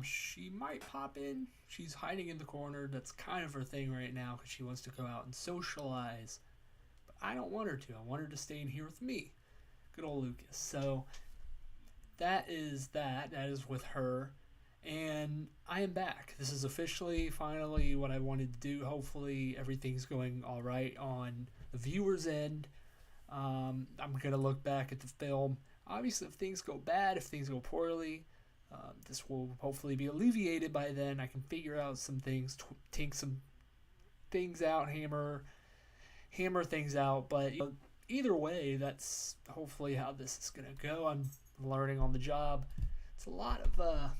She might pop in. She's hiding in the corner. That's kind of her thing right now because she wants to go out and socialize. But I don't want her to. I want her to stay in here with me. Good old Lucas. So that is that. That is with her. And I am back. This is officially, finally, what I wanted to do. Hopefully, everything's going all right on the viewer's end. I'm going to look back at the film. Obviously, if things go bad, if things go poorly, this will hopefully be alleviated by then. I can figure out some things, take some things out, hammer things out. But either way, that's hopefully how this is going to go. I'm learning on the job. It's a lot of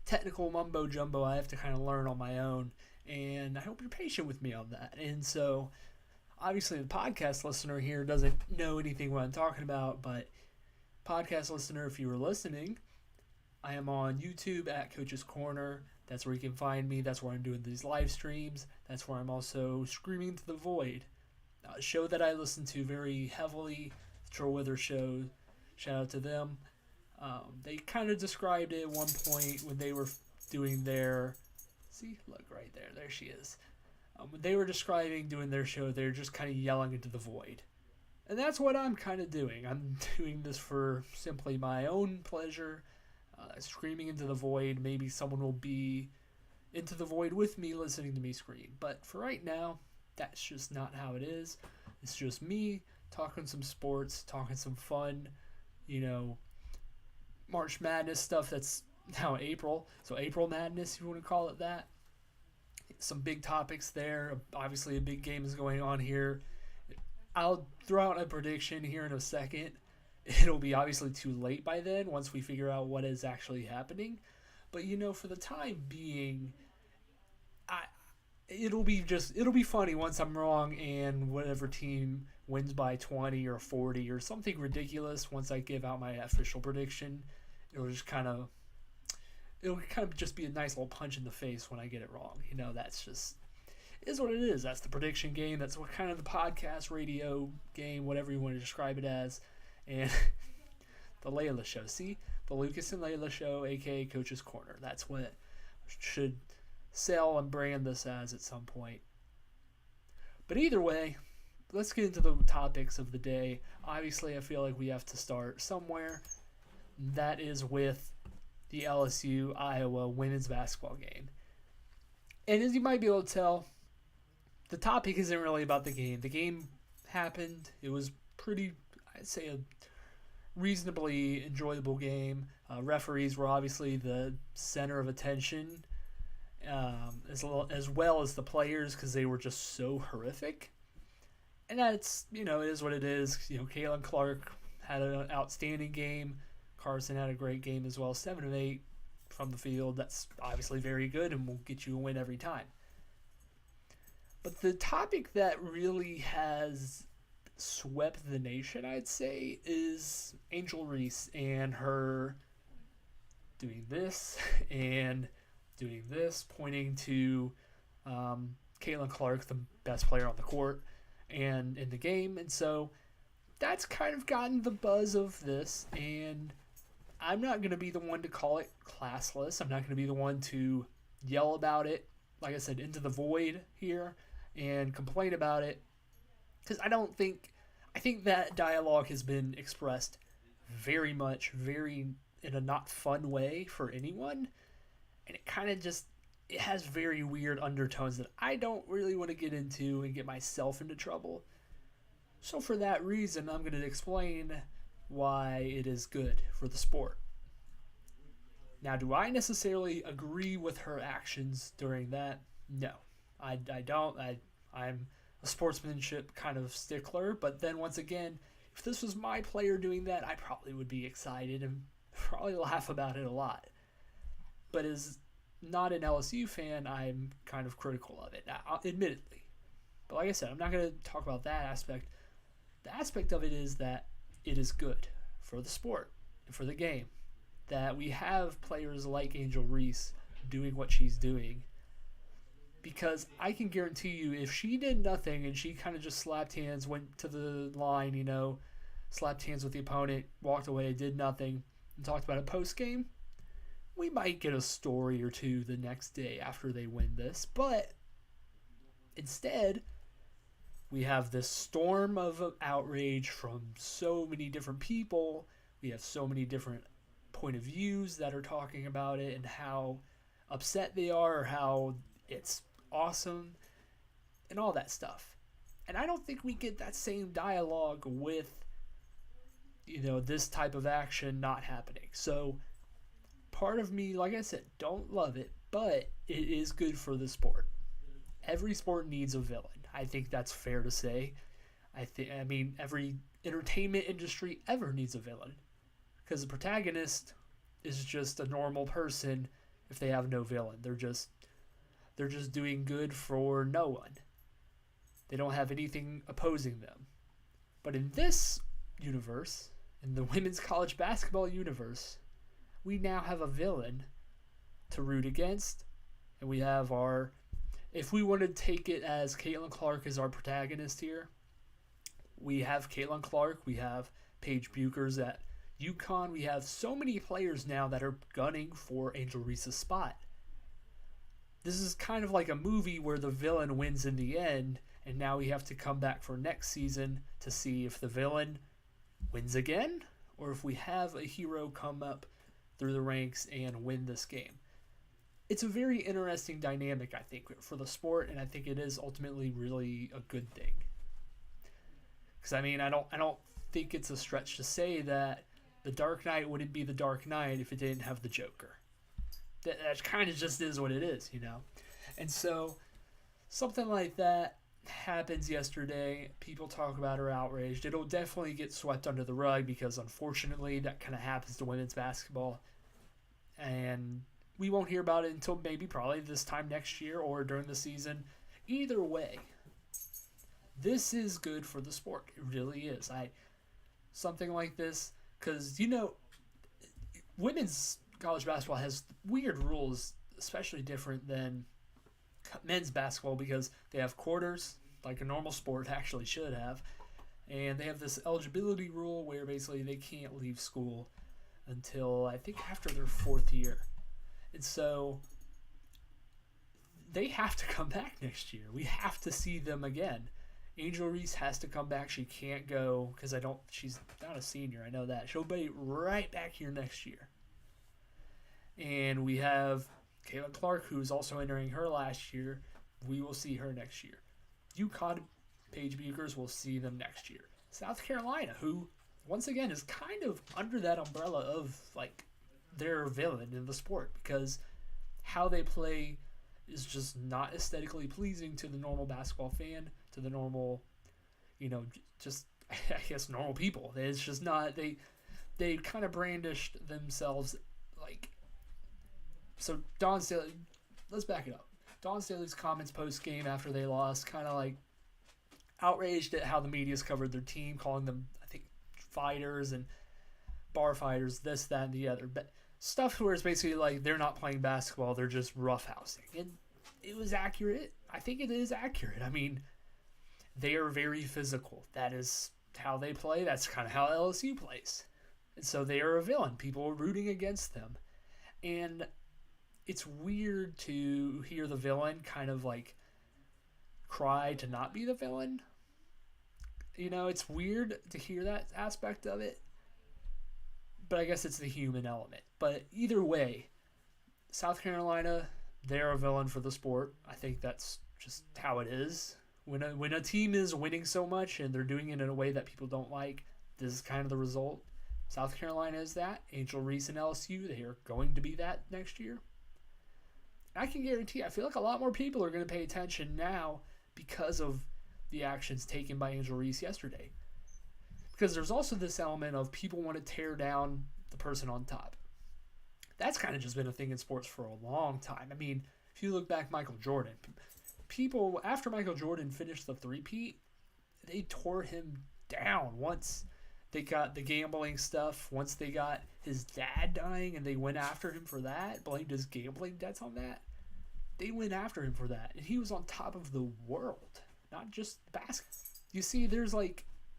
technical mumbo jumbo I have to kind of learn on my own. And I hope you're patient with me on that. And so, obviously, the podcast listener here doesn't know anything what I'm talking about, but podcast listener, if you were listening, I am on YouTube at Coach's Corner. That's where you can find me. That's where I'm doing these live streams. That's where I'm also screaming to the void. A show that I listen to very heavily, the Troll Wither Show. Shout out to them. They kind of described it at one point when they were doing their. See, look right there. There she is. When they were describing doing their show, they're just kind of yelling into the void. And that's what I'm kind of doing. I'm doing this for simply my own pleasure, screaming into the void. Maybe someone will be into the void with me listening to me scream. But for right now, that's just not how it is. It's just me talking some sports, talking some fun, you know, March Madness stuff that's now April. So April Madness, if you want to call it that. Some big topics there. Obviously, a big game is going on here. I'll throw out a prediction here in a second. It'll be obviously too late by then once we figure out what is actually happening. But for the time being, I it'll be funny once I'm wrong and whatever team wins by 20 or 40 or something ridiculous once I give out my official prediction. It'll just kind of it'll kind of just be a nice little punch in the face when I get it wrong. That's just is what it is. That's the prediction game. That's what kind of the podcast, radio game, whatever you want to describe it as. And the Layla Show. See? The Lucas and Layla Show, aka Coach's Corner. That's what should sell and brand this as at some point. But either way, let's get into the topics of the day. Obviously, I feel like we have to start somewhere. That is with the LSU Iowa women's basketball game. And as you might be able to tell, the topic isn't really about the game. The game happened. It was pretty, I'd say, a reasonably enjoyable game. Referees were obviously the center of attention, as well as the players because they were just so horrific. And that's, it is what it is. Caitlin Clark had an outstanding game. Carson had a great game as well. 7 of 8 from the field. That's obviously very good and will get you a win every time. But the topic that really has swept the nation, I'd say, is Angel Reese and her doing this and doing this, pointing to Caitlin Clark, the best player on the court and in the game. And so that's kind of gotten the buzz of this. And I'm not going to be the one to call it classless. I'm not going to be the one to yell about it, like I said, into the void here and complain about it. Because I think that dialogue has been expressed very in a not fun way for anyone. And it kind of it has very weird undertones that I don't really want to get into and get myself into trouble. So for that reason, I'm going to explain why it is good for the sport. Now, do I necessarily agree with her actions during that? No, I don't. I'm a sportsmanship kind of stickler, but then once again, if this was my player doing that, I probably would be excited and probably laugh about it a lot. But as not an LSU fan, I'm kind of critical of it, admittedly. But like I said, I'm not going to talk about that aspect. The aspect of it is that it is good for the sport and for the game that we have players like Angel Reese doing what she's doing. Because I can guarantee you, if she did nothing and she kind of just slapped hands, went to the line, slapped hands with the opponent, walked away, did nothing, and talked about it post game, We might get a story or two the next day after they win this, but instead, we have this storm of outrage from so many different people. We have so many different point of views that are talking about it and how upset they are or how it's awesome and all that stuff. And I don't think we get that same dialogue with, this type of action not happening. So part of me, like I said, don't love it, but it is good for the sport. Every sport needs a villain. I think that's fair to say. Every entertainment industry ever needs a villain. Because the protagonist is just a normal person if they have no villain. They're just doing good for no one. They don't have anything opposing them. But in this universe, in the women's college basketball universe, we now have a villain to root against. And we have if we want to take it as Caitlin Clark is our protagonist here, we have Caitlin Clark, we have Paige Buchers at Uconn. We have so many players now that are gunning for Angel Reese's spot. This is kind of like a movie where the villain wins in the end, and now we have to come back for next season to see if the villain wins again, or if we have a hero come up through the ranks and win this game. It's a very interesting dynamic, I think, for the sport, and I think it is ultimately really a good thing. Because I don't think it's a stretch to say that the Dark Knight wouldn't be the Dark Knight if it didn't have the Joker. That kind of just is what it is, And so something like that happens yesterday. People talk about her outraged. It'll definitely get swept under the rug because unfortunately that kind of happens to women's basketball. And we won't hear about it until probably this time next year or during the season. Either way, this is good for the sport. It really is. Something like this, because, women's college basketball has weird rules, especially different than men's basketball because they have quarters, like a normal sport actually should have. And they have this eligibility rule where basically they can't leave school until, I think, after their fourth year. And so they have to come back next year. We have to see them again. Angel Reese has to come back. She can't go because she's not a senior. I know that. She'll be right back here next year. And we have Caitlin Clark, who's also entering her last year. We will see her next year. Uconn, Paige Buchers, will see them next year. South Carolina, who, once again, is kind of under that umbrella of, their villain in the sport because how they play is just not aesthetically pleasing to the normal basketball fan, to the normal, just, I guess, normal people. It's just not, they kind of brandished themselves so Dawn Staley, let's back it up. Dawn Staley's comments post-game after they lost, kind of outraged at how the media's covered their team, calling them, I think, fighters and bar fighters, this, that, and the other. But stuff where it's basically they're not playing basketball, they're just roughhousing. And it was accurate. I think it is accurate. They are very physical. That is how they play. That's kind of how LSU plays. And so they are a villain. People are rooting against them. And it's weird to hear the villain kind of cry to not be the villain. It's weird to hear that aspect of it. But I guess it's the human element. But either way, South Carolina, they're a villain for the sport. I think that's just how it is. When a team is winning so much and they're doing it in a way that people don't like, this is kind of the result. South Carolina is that. Angel Reese and LSU, they are going to be that next year. I can guarantee, I feel like a lot more people are going to pay attention now because of the actions taken by Angel Reese yesterday. Because there's also this element of people want to tear down the person on top. That's kind of just been a thing in sports for a long time. If you look back Michael Jordan, people, after Michael Jordan finished the three-peat, they tore him down once they got the gambling stuff, once they got his dad dying and they went after him for that, blamed his gambling debts on that. They went after him for that. And he was on top of the world, not just basketball. You see, there's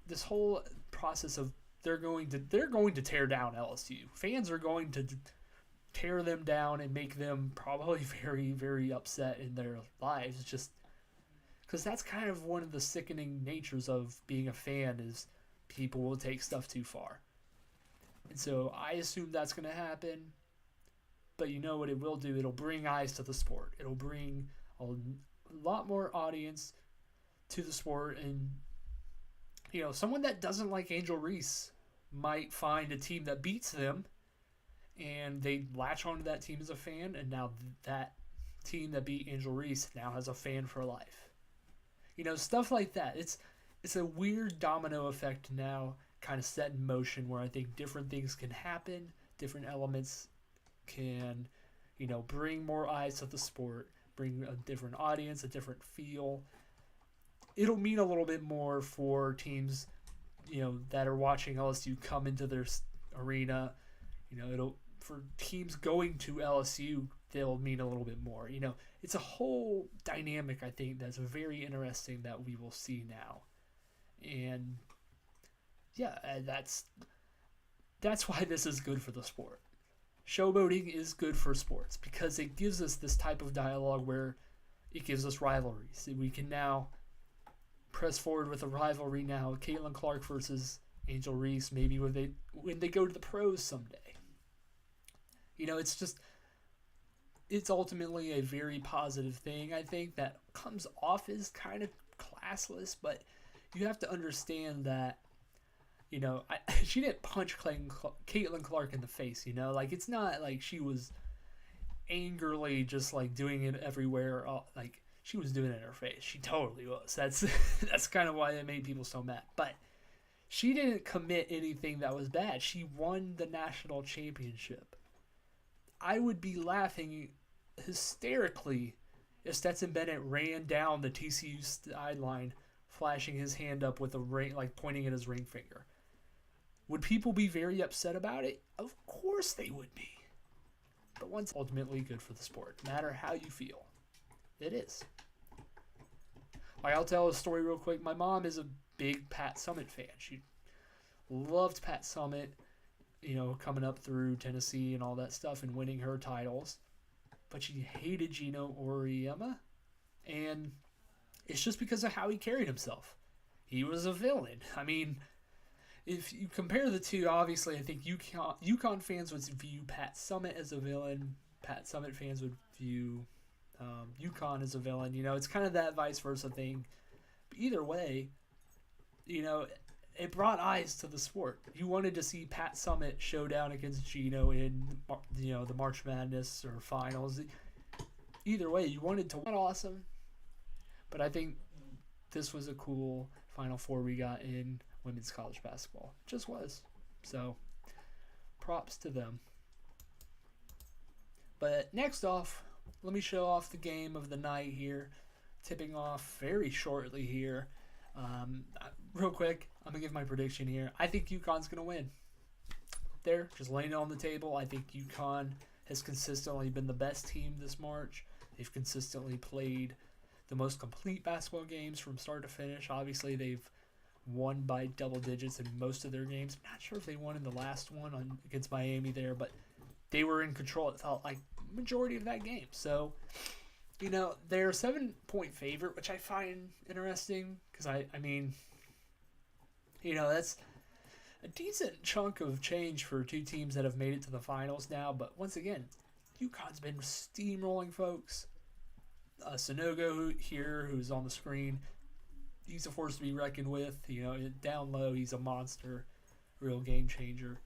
this whole process of they're going to tear down LSU. Fans are going to tear them down and make them probably very, very upset in their lives, just because that's kind of one of the sickening natures of being a fan is people will take stuff too far. And so I assume that's going to happen. But you know what it will do? It'll bring eyes to the sport. It'll bring a lot more audience to the sport. And, someone that doesn't like Angel Reese might find a team that beats them and they latch onto that team as a fan. And now that team that beat Angel Reese now has a fan for life. Stuff like that. It's a weird domino effect now kind of set in motion where I think different things can happen, different elements can, bring more eyes to the sport, bring a different audience, a different feel. It'll mean a little bit more for teams, that are watching LSU come into their arena. It'll for teams going to LSU, they'll mean a little bit more. It's a whole dynamic I think that's very interesting that we will see now. And yeah, that's why this is good for the sport. Showboating is good for sports because it gives us this type of dialogue where it gives us rivalries. We can now press forward with a rivalry now, Caitlin Clark versus Angel Reese, maybe when they go to the pros someday. It's ultimately a very positive thing, I think, that comes off as kind of classless, but you have to understand that she didn't punch Caitlin Clark in the face, it's not like she was angrily just like doing it everywhere. Like she was doing it in her face. She totally was. That's kind of why it made people so mad. But she didn't commit anything that was bad. She won the national championship. I would be laughing hysterically if Stetson Bennett ran down the TCU sideline, flashing his hand up with a ring, like pointing at his ring finger. Would people be very upset about it? Of course they would be. But one's ultimately good for the sport, no matter how you feel. It is. I'll tell a story real quick. My mom is a big Pat Summitt fan. She loved Pat Summitt, coming up through Tennessee and all that stuff and winning her titles. But she hated Gino Auriemma. And it's just because of how he carried himself. He was a villain. I mean, if you compare the two, obviously, I think Uconn fans would view Pat Summitt as a villain. Pat Summitt fans would view Uconn as a villain. It's kind of that vice versa thing. But either way, it brought eyes to the sport. You wanted to see Pat Summitt showdown against Gino in, the March Madness or finals. Either way, you wanted to win. Awesome. But I think this was a cool Final Four we got in women's college basketball. It just was. So, props to them. But next off, let me show off the game of the night here. Tipping off very shortly here. Real quick, I'm going to give my prediction here. I think UConn's going to win. There, just laying it on the table. I think UConn has consistently been the best team this March. They've consistently played the most complete basketball games from start to finish. Obviously, they've won by double digits in most of their games. I'm not sure if they won in the last one against Miami there, but they were in control, it felt like, majority of that game. So, they're a 7-point favorite, which I find interesting because, I mean, that's a decent chunk of change for two teams that have made it to the finals now. But once again, UConn's been steamrolling folks. Sonogo here, who's on the screen, he's a force to be reckoned with. Down low, he's a monster, real game changer.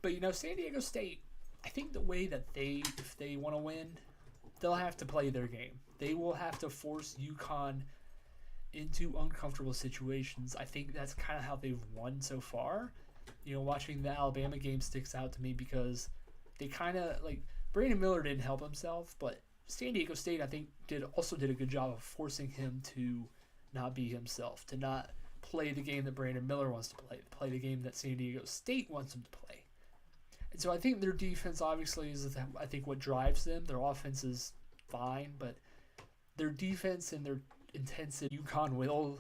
But, San Diego State, I think the way that if they want to win, they'll have to play their game. They will have to force UConn into uncomfortable situations. I think that's kind of how they've won so far. Watching the Alabama game sticks out to me because they kind of, Brandon Miller didn't help himself, but San Diego State, I think, did a good job of forcing him to not be himself, to not play the game that Brandon Miller wants to play the game that San Diego State wants him to play. And so I think their defense obviously is, I think, what drives them. Their offense is fine, but their defense and their intensity, UConn will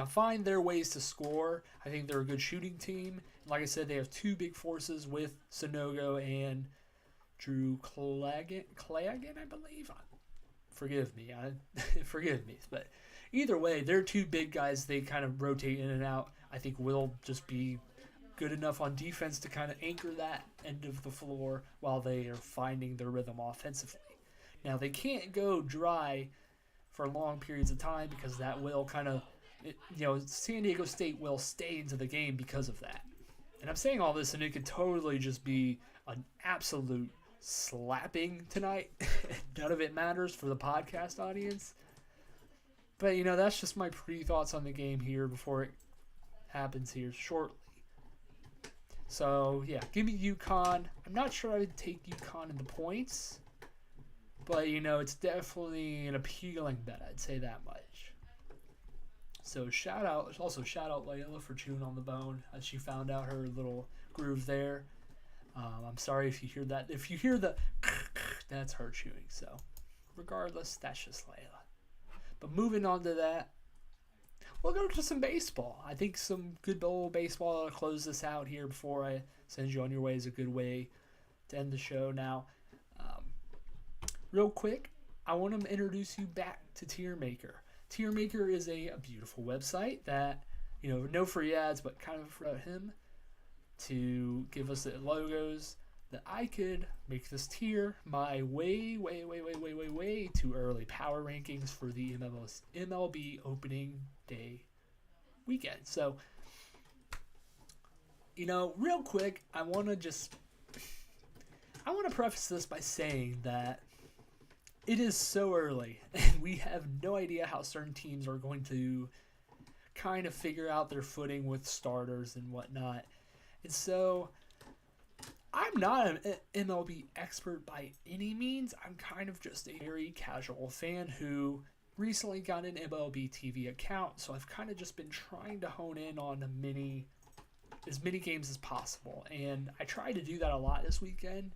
find their ways to score. I think they're a good shooting team. Like I said, they have two big forces with Sonogo and Drew Clagan, I believe. Forgive me. Forgive me. But either way, they're two big guys. They kind of rotate in and out. I think will just be good enough on defense to kind of anchor that end of the floor while they are finding their rhythm offensively. Now, they can't go dry for long periods of time because that will kind of, San Diego State will stay into the game because of that. And I'm saying all this, and it could totally just be an absolute slapping tonight. None of it matters for the podcast audience. But, that's just my pre-thoughts on the game here before it happens here shortly. So, yeah, give me Uconn. I'm not sure I would take Uconn in the points. But, it's definitely an appealing bet. I'd say that much. So, shout out Layla for chewing on the bone as she found out her little groove there. I'm sorry if you hear that. If you hear the that's her chewing. So, regardless, that's just Layla. But moving on to that, we'll go to some baseball. I think some good old baseball to close this out here before I send you on your way is a good way to end the show. Now, real quick, I want to introduce you back to TierMaker. TierMaker is a beautiful website that, no free ads, but kind of for him to give us the logos that I could make this tier my way too early power rankings for the MLB opening day weekend. So, real quick, I want to preface this by saying that it is so early, and we have no idea how certain teams are going to kind of figure out their footing with starters and whatnot. And so, I'm not an MLB expert by any means. I'm kind of just a very casual fan who recently got an MLB TV account, so I've kind of just been trying to hone in on as many games as possible. And I tried to do that a lot this weekend.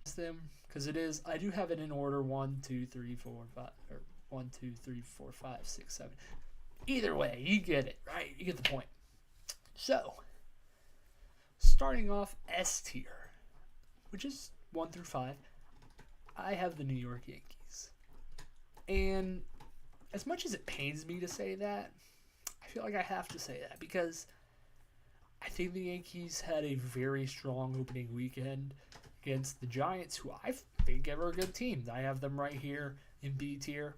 Because I do have it in order 1, 2, 3, 4, 5, or 1, 2, 3, 4, 5, 6, 7. Either way, you get it, right? You get the point. So, starting off S tier, which is 1 through 5, I have the New York Yankees. And as much as it pains me to say that, I feel like I have to say that because I think the Yankees had a very strong opening weekend against the Giants, who I think are a good team. I have them right here in B tier.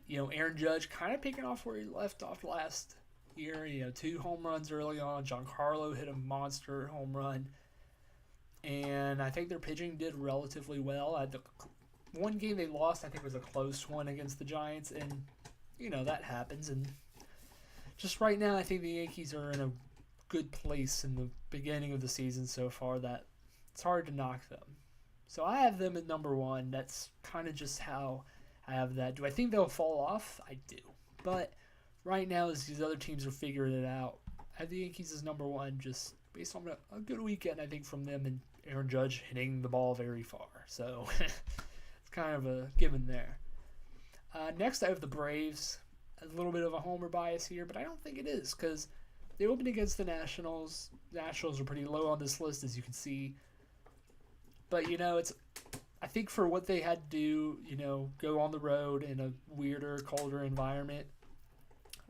Aaron Judge kind of picking off where he left off last year. 2 home runs early on. Giancarlo hit a monster home run. And I think their pitching did relatively well. The one game they lost, I think, was a close one against the Giants. And, that happens. And just right now, I think the Yankees are in a good place in the beginning of the season so far that it's hard to knock them. So I have them at number 1. That's kind of just how I have that. Do I think they'll fall off? I do. But right now, as these other teams are figuring it out, I have the Yankees as number 1 just based on a good weekend, I think, from them and Aaron Judge hitting the ball very far. So it's kind of a given there. Next, I have the Braves. A little bit of a homer bias here, but I don't think it is because they opened against the Nationals. The Nationals are pretty low on this list, as you can see. But, I think for what they had to do, go on the road in a weirder, colder environment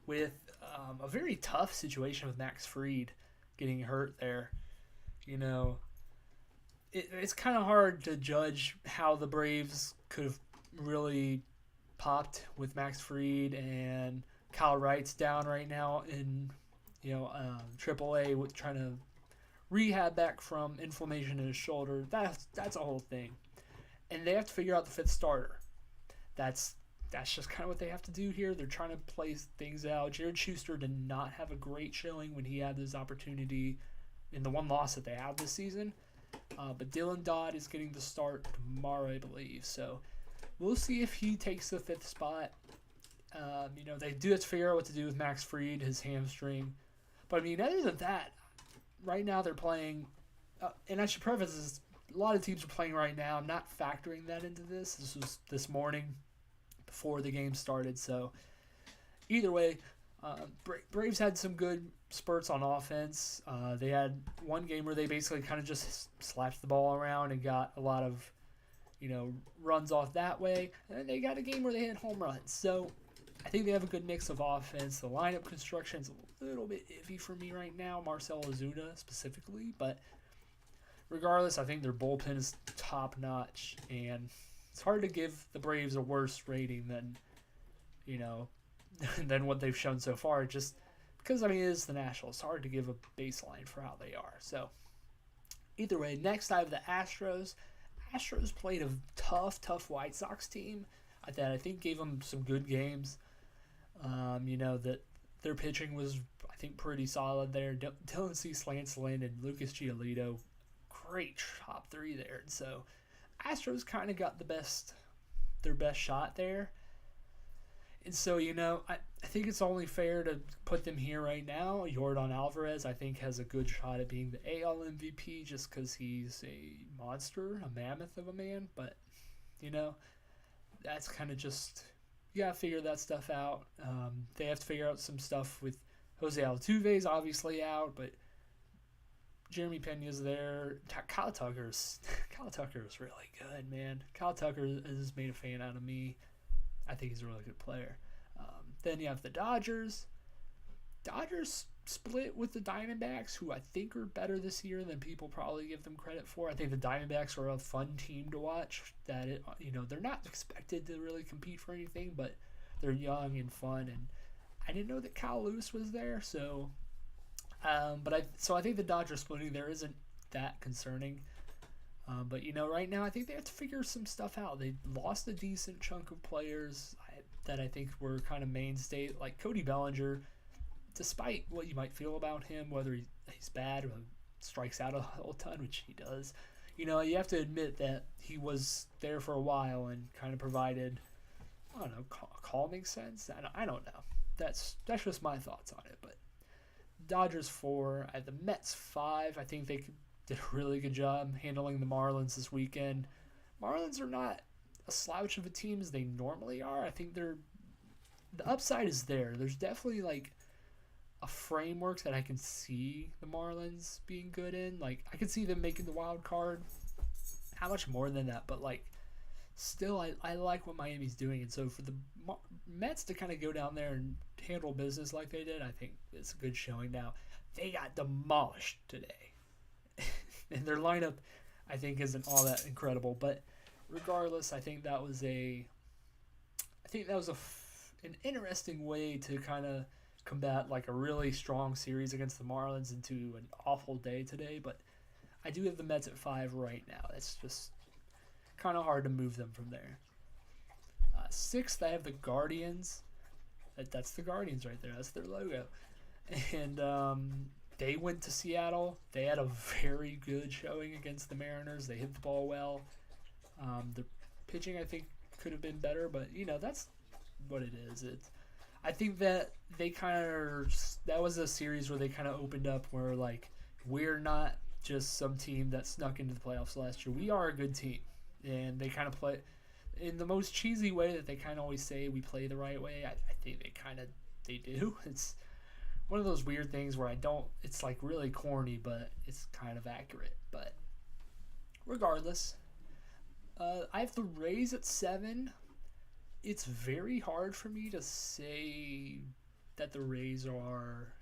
with a very tough situation with Max Fried getting hurt there, it's kind of hard to judge how the Braves could have really popped with Max Fried and Kyle Wright's down right now in, AAA with trying to rehab back from inflammation in his shoulder. That's a whole thing. And they have to figure out the 5th starter. That's just kind of what they have to do here. They're trying to play things out. Jared Schuster did not have a great showing when he had this opportunity in the one loss that they have this season. But Dylan Dodd is getting the start tomorrow, I believe. So we'll see if he takes the 5th spot. They do have to figure out what to do with Max Fried, his hamstring. But, other than that, right now they're playing, and I should preface this, a lot of teams are playing right now. I'm not factoring that into this. This was this morning before the game started. So either way, Braves had some good spurts on offense. They had one game where they basically kind of just slapped the ball around and got a lot of, runs off that way. And then they got a game where they hit home runs. So I think they have a good mix of offense. The lineup construction's a little bit iffy for me right now, Marcell Ozuna specifically. But regardless, I think their bullpen is top notch. And it's hard to give the Braves a worse rating than, than what they've shown so far. Just because, it is the Nationals. It's hard to give a baseline for how they are. So, either way, next I have the Astros. Astros played a tough White Sox team that I think gave them some good games. That their pitching was, I think, pretty solid there. Dylan Cease, Lance Lynn, and Lucas Giolito, great top three there. And so, Astros kind of got their best shot there. And so, I think it's only fair to put them here right now. Yordan Alvarez, I think, has a good shot at being the AL MVP just because he's a monster, a mammoth of a man. But, that's kind of just, you got to figure that stuff out. They have to figure out some stuff with Jose Altuve's obviously out, but Jeremy Pena's there. Kyle Tucker's really good, man. Kyle Tucker has made a fan out of me. I think he's a really good player. Then you have the Dodgers. Dodgers split with the Diamondbacks, who I think are better this year than people probably give them credit for. I think the Diamondbacks are a fun team to watch. They're not expected to really compete for anything, but they're young and fun. And I didn't know that Kyle Lewis was there, so. I think the Dodgers splitting there isn't that concerning. But right now I think they have to figure some stuff out. They lost a decent chunk of players that I think were kind of mainstay, like Cody Bellinger. Despite what you might feel about him, whether he's bad or strikes out a whole ton, which he does, you have to admit that he was there for a while and kind of provided, I don't know, calming sense. I don't know. That's just my thoughts on it. But Dodgers 4, the Mets 5. I think they did a really good job handling the Marlins this weekend. Marlins are not a slouch of a team as they normally are. I think the upside is there. There's definitely a framework that I can see the Marlins being good in. I could see them making the wild card. How much more than that? But still, I like what Miami's doing. And so for the Mets to kind of go down there and handle business like they did, I think it's a good showing. Now, they got demolished today. And their lineup, I think, isn't all that incredible. But regardless, I think that was an interesting way to kind of combat a really strong series against the Marlins into an awful day today. But I do have the Mets at 5 right now. It's just kind of hard to move them from there. 6th, I have the Guardians. That's the Guardians right there. That's their logo. And they went to Seattle. They had a very good showing against the Mariners. They hit the ball well. The pitching, I think, could have been better, but that's what it is. I think that that was a series where they kind of opened up where we're not just some team that snuck into the playoffs last year. We are a good team, and they kind of play in the most cheesy way that they kind of always say we play the right way. I think they do. It's one of those weird things where it's really corny, but it's kind of accurate. But regardless, I have the Rays at 7. It's very hard for me to say that the Rays are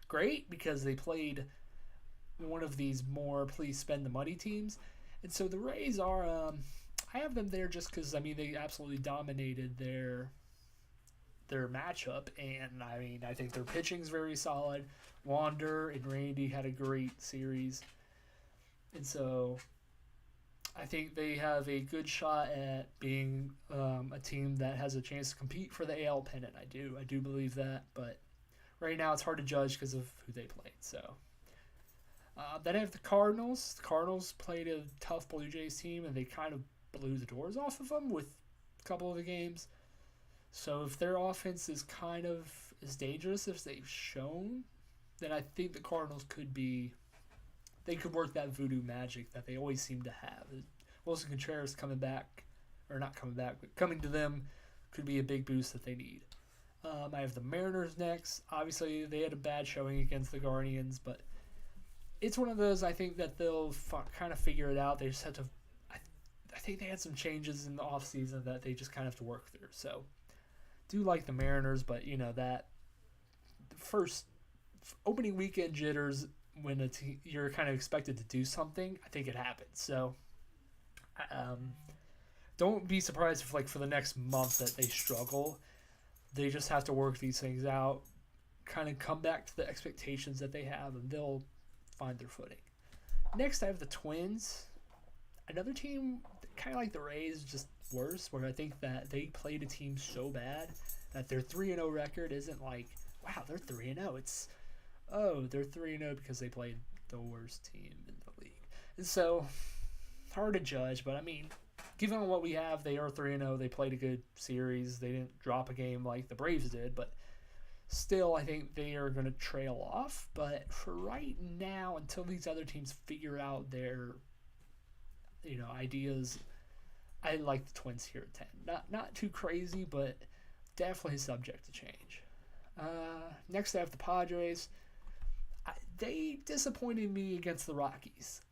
great because they played one of these more please spend the money teams. And so the Rays are, I have them there just because, they absolutely dominated their matchup. And, I think their pitching's very solid. Wander and Randy had a great series. And so I think they have a good shot at being a team that has a chance to compete for the AL pennant. I do believe that, but right now it's hard to judge because of who they played. So then I have the Cardinals. The Cardinals played a tough Blue Jays team, and they kind of blew the doors off of them with a couple of the games. So if their offense is kind of as dangerous as they've shown, then I think the Cardinals they could work that voodoo magic that they always seem to have. Wilson Contreras coming to them could be a big boost that they need. I have the Mariners next. Obviously, they had a bad showing against the Guardians, but it's one of those I think that they'll kind of figure it out. They just have to. I think they had some changes in the offseason that they just kind of have to work through. So, do like the Mariners, but that first opening weekend jitters when you're kind of expected to do something, I think it happens. So, don't be surprised if for the next month that they struggle. They just have to work these things out, kind of come back to the expectations that they have, and they'll find their footing. Next, I have the Twins. Another team, kind of like the Rays, just worse, where I think that they played a team so bad that their 3-0 record isn't like, wow, they're 3-0. It's, oh, they're 3-0 because they played the worst team in the league. And so, hard to judge, but I mean, given what we have, they are 3-0. They played a good series. They didn't drop a game like the Braves did, but still, I think they are going to trail off. But for right now, until these other teams figure out their, ideas, I like the Twins here at 10. Not too crazy, but definitely subject to change. Next, I have the Padres. They disappointed me against the Rockies.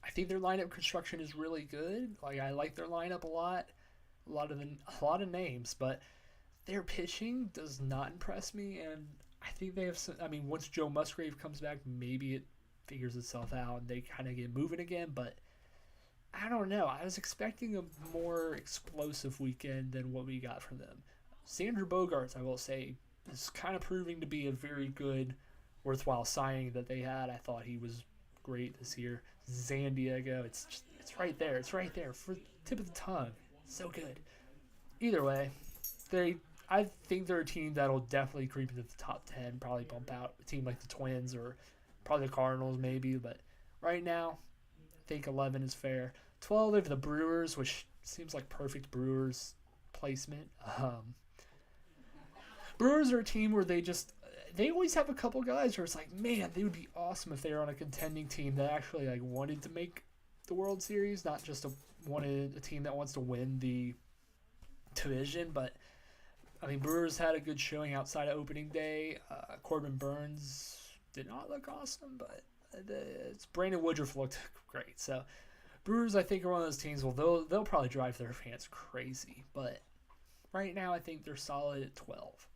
I think their lineup construction is really good. I like their lineup a lot. A lot of names, but their pitching does not impress me, and I think they have some. I mean, once Joe Musgrave comes back, maybe it figures itself out and they kind of get moving again. But I don't know. I was expecting a more explosive weekend than what we got from them. Xander Bogaerts, I will say, is kind of proving to be a very good, worthwhile signing that they had. I thought he was great this year. San Diego, it's right there. It's right there for tip of the tongue. So good. Either way, I think they're a team that'll definitely creep into the top 10, probably bump out a team like the Twins or probably the Cardinals maybe, but right now, I think 11 is fair. 12, they have the Brewers, which seems like perfect Brewers placement. Brewers are a team where they always have a couple guys where it's like, man, they would be awesome if they were on a contending team that actually wanted to make the World Series, not just wanted a team that wants to win the division. But I mean, Brewers had a good showing outside of opening day. Corbin Burns did not look awesome, but Brandon Woodruff looked great. So Brewers, I think, are one of those teams. Well, they'll probably drive their fans crazy, but right now I think they're solid at 12.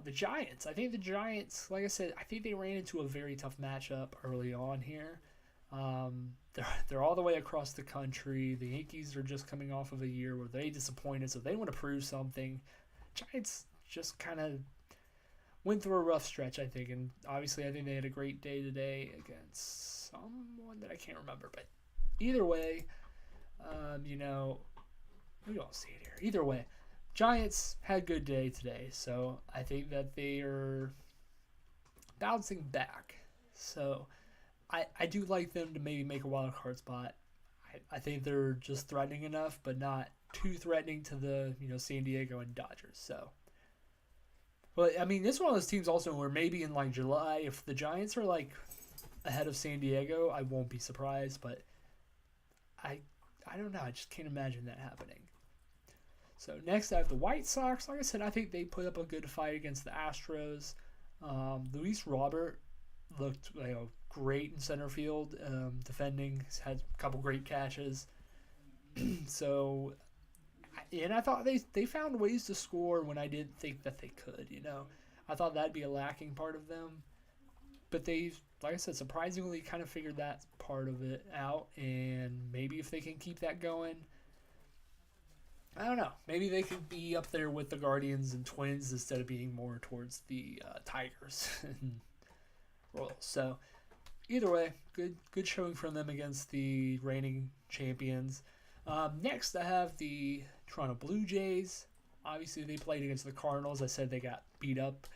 The Giants. I think the Giants, like I said, I think they ran into a very tough matchup early on here. They're all the way across the country. The Yankees are just coming off of a year where they disappointed, so they want to prove something. Giants just kind of went through a rough stretch, I think, and obviously I think they had a great day today against someone that I can't remember. But either way, we don't see it here. Either way, Giants had a good day today, so I think that they are bouncing back. So I do like them to maybe make a wild card spot. I think they're just threatening enough, but not too threatening to the San Diego and Dodgers. So, but I mean, it's one of those teams also where maybe in July, if the Giants are ahead of San Diego, I won't be surprised. But I don't know. I just can't imagine that happening. So next I have the White Sox. Like I said, I think they put up a good fight against the Astros. Luis Robert looked great in center field, defending. He's had a couple great catches. So, and I thought they found ways to score when I didn't think that they could. I thought that'd be a lacking part of them. But they, like I said, surprisingly kind of figured that part of it out. And maybe if they can keep that going, I don't know. Maybe they could be up there with the Guardians and Twins instead of being more towards the Tigers and Royals. So, either way, good showing from them against the reigning champions. Next, I have the Toronto Blue Jays. Obviously, they played against the Cardinals. I said they got beat up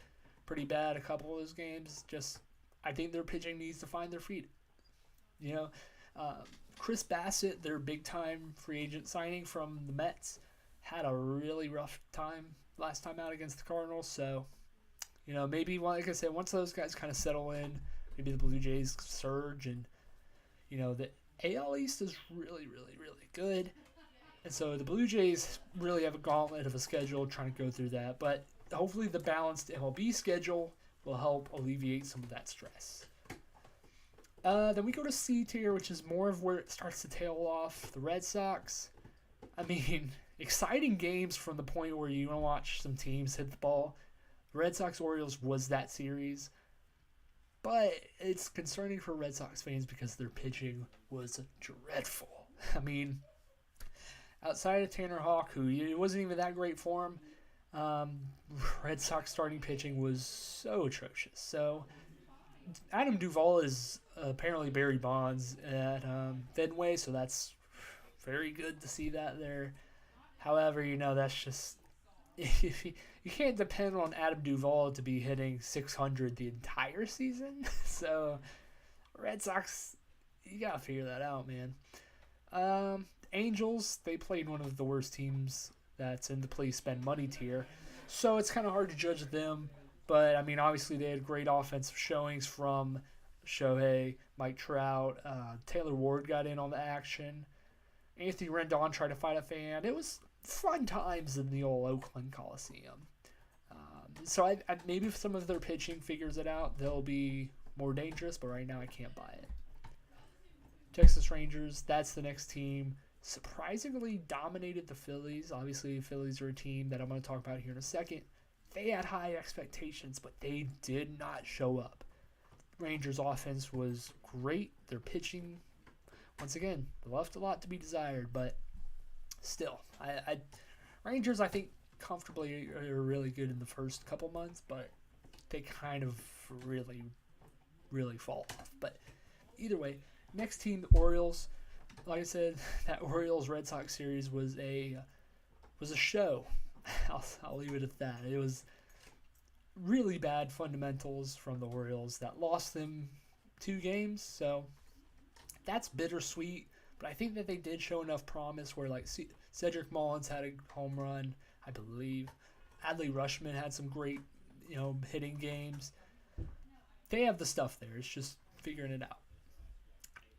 pretty bad a couple of those games. I think their pitching needs to find their feet. Chris Bassett, their big-time free agent signing from the Mets, had a really rough time last time out against the Cardinals. So, maybe, like I said, once those guys kind of settle in, maybe the Blue Jays surge. And, the AL East is really, really, really good. And so the Blue Jays really have a gauntlet of a schedule trying to go through that. But hopefully the balanced MLB schedule will help alleviate some of that stress. Then we go to C tier, which is more of where it starts to tail off. The Red Sox. I mean, exciting games from the point where you want to watch some teams hit the ball. The Red Sox-Orioles was that series. But it's concerning for Red Sox fans because their pitching was dreadful. I mean, outside of Tanner Houck, who it wasn't even that great for him, Red Sox starting pitching was so atrocious. So Adam Duvall is apparently Barry Bonds at Fenway, so that's very good to see that there. However, that's just you can't depend on Adam Duvall to be hitting 600 the entire season. So Red Sox, you gotta figure that out, man. Angels, they played one of the worst teams that's in the please spend money tier, so it's kind of hard to judge them. But I mean, obviously they had great offensive showings from Shohei, Mike Trout, Taylor Ward got in on the action. Anthony Rendon tried to fight a fan. It was fun times in the old Oakland Coliseum. So I maybe if some of their pitching figures it out, they'll be more dangerous. But right now, I can't buy it. Texas Rangers, that's the next team. Surprisingly dominated the Phillies. Obviously, the Phillies are a team that I'm going to talk about here in a second. They had high expectations, but they did not show up. Rangers' offense was great. Their pitching, once again, left a lot to be desired, but still, Rangers, I think, comfortably are really good in the first couple months, but they kind of really, really fall off. But either way, next team, the Orioles. Like I said, that Orioles-Red Sox series was a show. I'll leave it at that. It was really bad fundamentals from the Orioles that lost them 2 games, so that's bittersweet. But I think that they did show enough promise where, like, Cedric Mullins had a home run, I believe. Adley Rutschman had some great, hitting games. They have the stuff there. It's just figuring it out.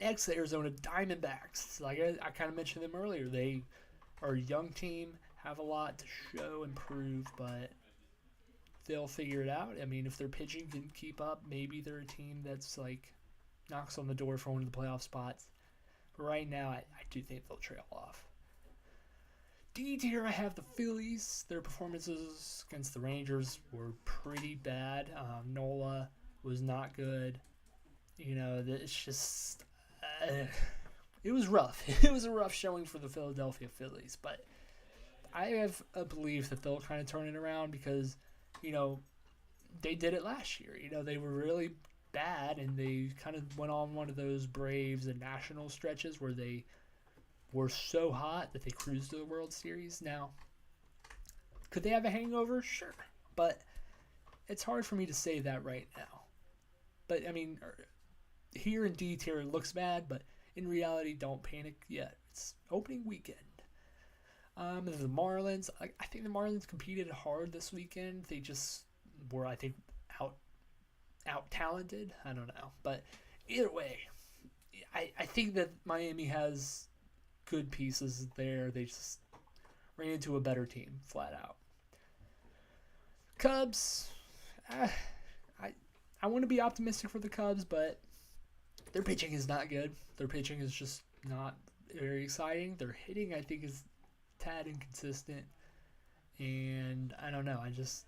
Next, the Arizona Diamondbacks. Like I kind of mentioned them earlier. They are a young team, have a lot to show and prove, but they'll figure it out. I mean, if their pitching can keep up, maybe they're a team that's like knocks on the door for one of the playoff spots. But right now, I do think they'll trail off. D tier, I have the Phillies. Their performances against the Rangers were pretty bad. Nola was not good. It's just it was rough. It was a rough showing for the Philadelphia Phillies, but I have a belief that they'll kind of turn it around because, they did it last year. They were really bad, and they kind of went on one of those Braves and Nationals stretches where they were so hot that they cruised to the World Series. Now, could they have a hangover? Sure, but it's hard for me to say that right now. But, I mean, here in D tier, it looks bad, but in reality, don't panic yet. It's opening weekend. The Marlins, I think the Marlins competed hard this weekend. They just were, I think, out talented. I don't know. But either way, I think that Miami has good pieces there. They just ran into a better team, flat out. Cubs, I want to be optimistic for the Cubs, but their pitching is not good. Their pitching is just not very exciting. Their hitting, I think, is tad inconsistent. And I don't know. I'm just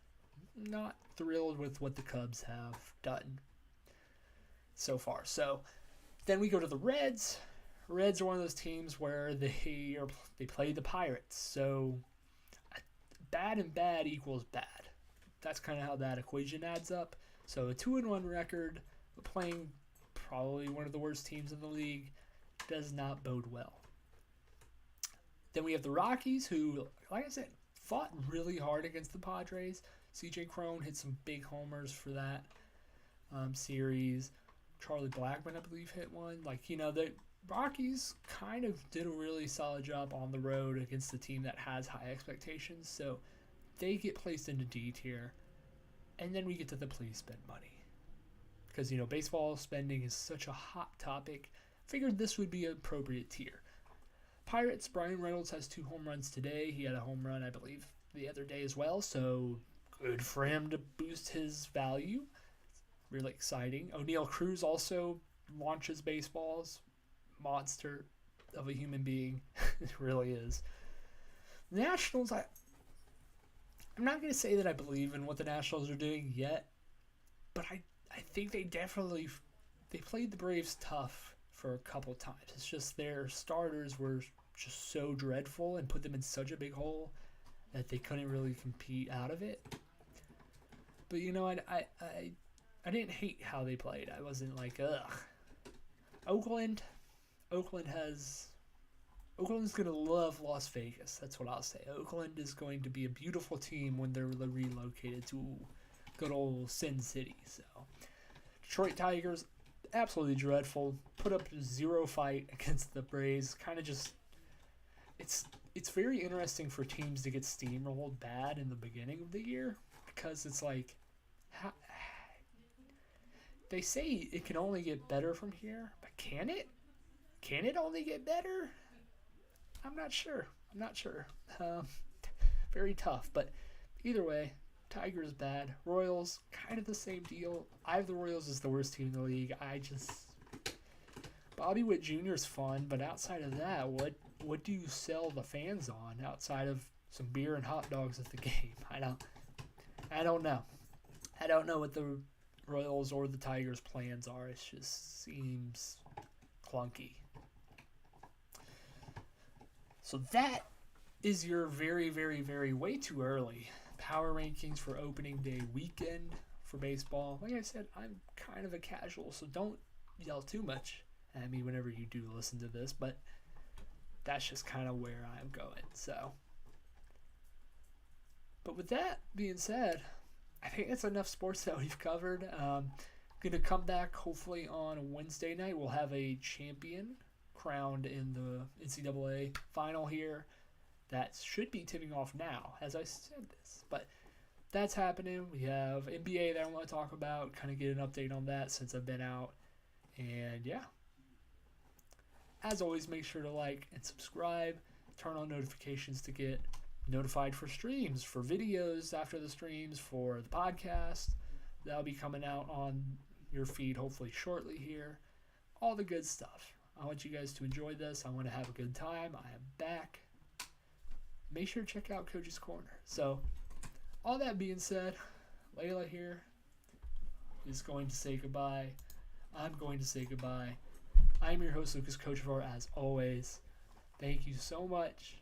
not thrilled with what the Cubs have done so far. So then we go to the Reds. Reds are one of those teams where they play the Pirates. So bad and bad equals bad. That's kind of how that equation adds up. So a 2-1 record, but playing probably one of the worst teams in the league, does not bode well. Then we have the Rockies, who, like I said, fought really hard against the Padres. CJ Cron hit some big homers for that series. Charlie Blackmon, I believe, hit one. The Rockies kind of did a really solid job on the road against a team that has high expectations. So they get placed into D tier. And then we get to the please spend money. Because, baseball spending is such a hot topic. Figured this would be an appropriate tier. Pirates, Brian Reynolds has 2 home runs today. He had a home run, I believe, the other day as well. So good for him to boost his value. Really exciting. O'Neal Cruz also launches baseballs. Monster of a human being. It really is. The Nationals, I'm not going to say that I believe in what the Nationals are doing yet, but I think they played the Braves tough for a couple times. It's just their starters were just so dreadful and put them in such a big hole that they couldn't really compete out of it. But I didn't hate how they played. I wasn't like, ugh. Oakland's going to love Las Vegas. That's what I'll say. Oakland is going to be a beautiful team when they're relocated to good old Sin City. So, Detroit Tigers, absolutely dreadful. Put up 0 fight against the Braves. Kind of just, it's very interesting for teams to get steamrolled bad in the beginning of the year because it's like, they say it can only get better from here, but can it? Can it only get better? I'm not sure. Very tough, but either way, Tigers bad. Royals, kind of the same deal. I have the Royals as the worst team in the league. Bobby Witt Jr. is fun, but outside of that, what do you sell the fans on outside of some beer and hot dogs at the game? I don't know. I don't know what the Royals or the Tigers' plans are. It just seems clunky. So that is your very, very, very way too early power rankings for opening day weekend for baseball. Like I said, I'm kind of a casual, so don't yell too much at me whenever you do listen to this, but that's just kind of where I'm going. So, but with that being said, I think that's enough sports that we've covered. Going to come back hopefully on a Wednesday night. We'll have a champion crowned in the NCAA final here. That should be tipping off now as I said this. But that's happening. We have NBA that I want to talk about, kind of get an update on that since I've been out. And yeah. As always, make sure to like and subscribe. Turn on notifications to get notified for streams, for videos after the streams, for the podcast. That'll be coming out on your feed hopefully shortly here. All the good stuff. I want you guys to enjoy this. I want to have a good time. I am back. Make sure to check out Coach's Corner. So, all that being said, Layla here is going to say goodbye. I'm going to say goodbye. I'm your host, Lucas Kochevar, as always. Thank you so much.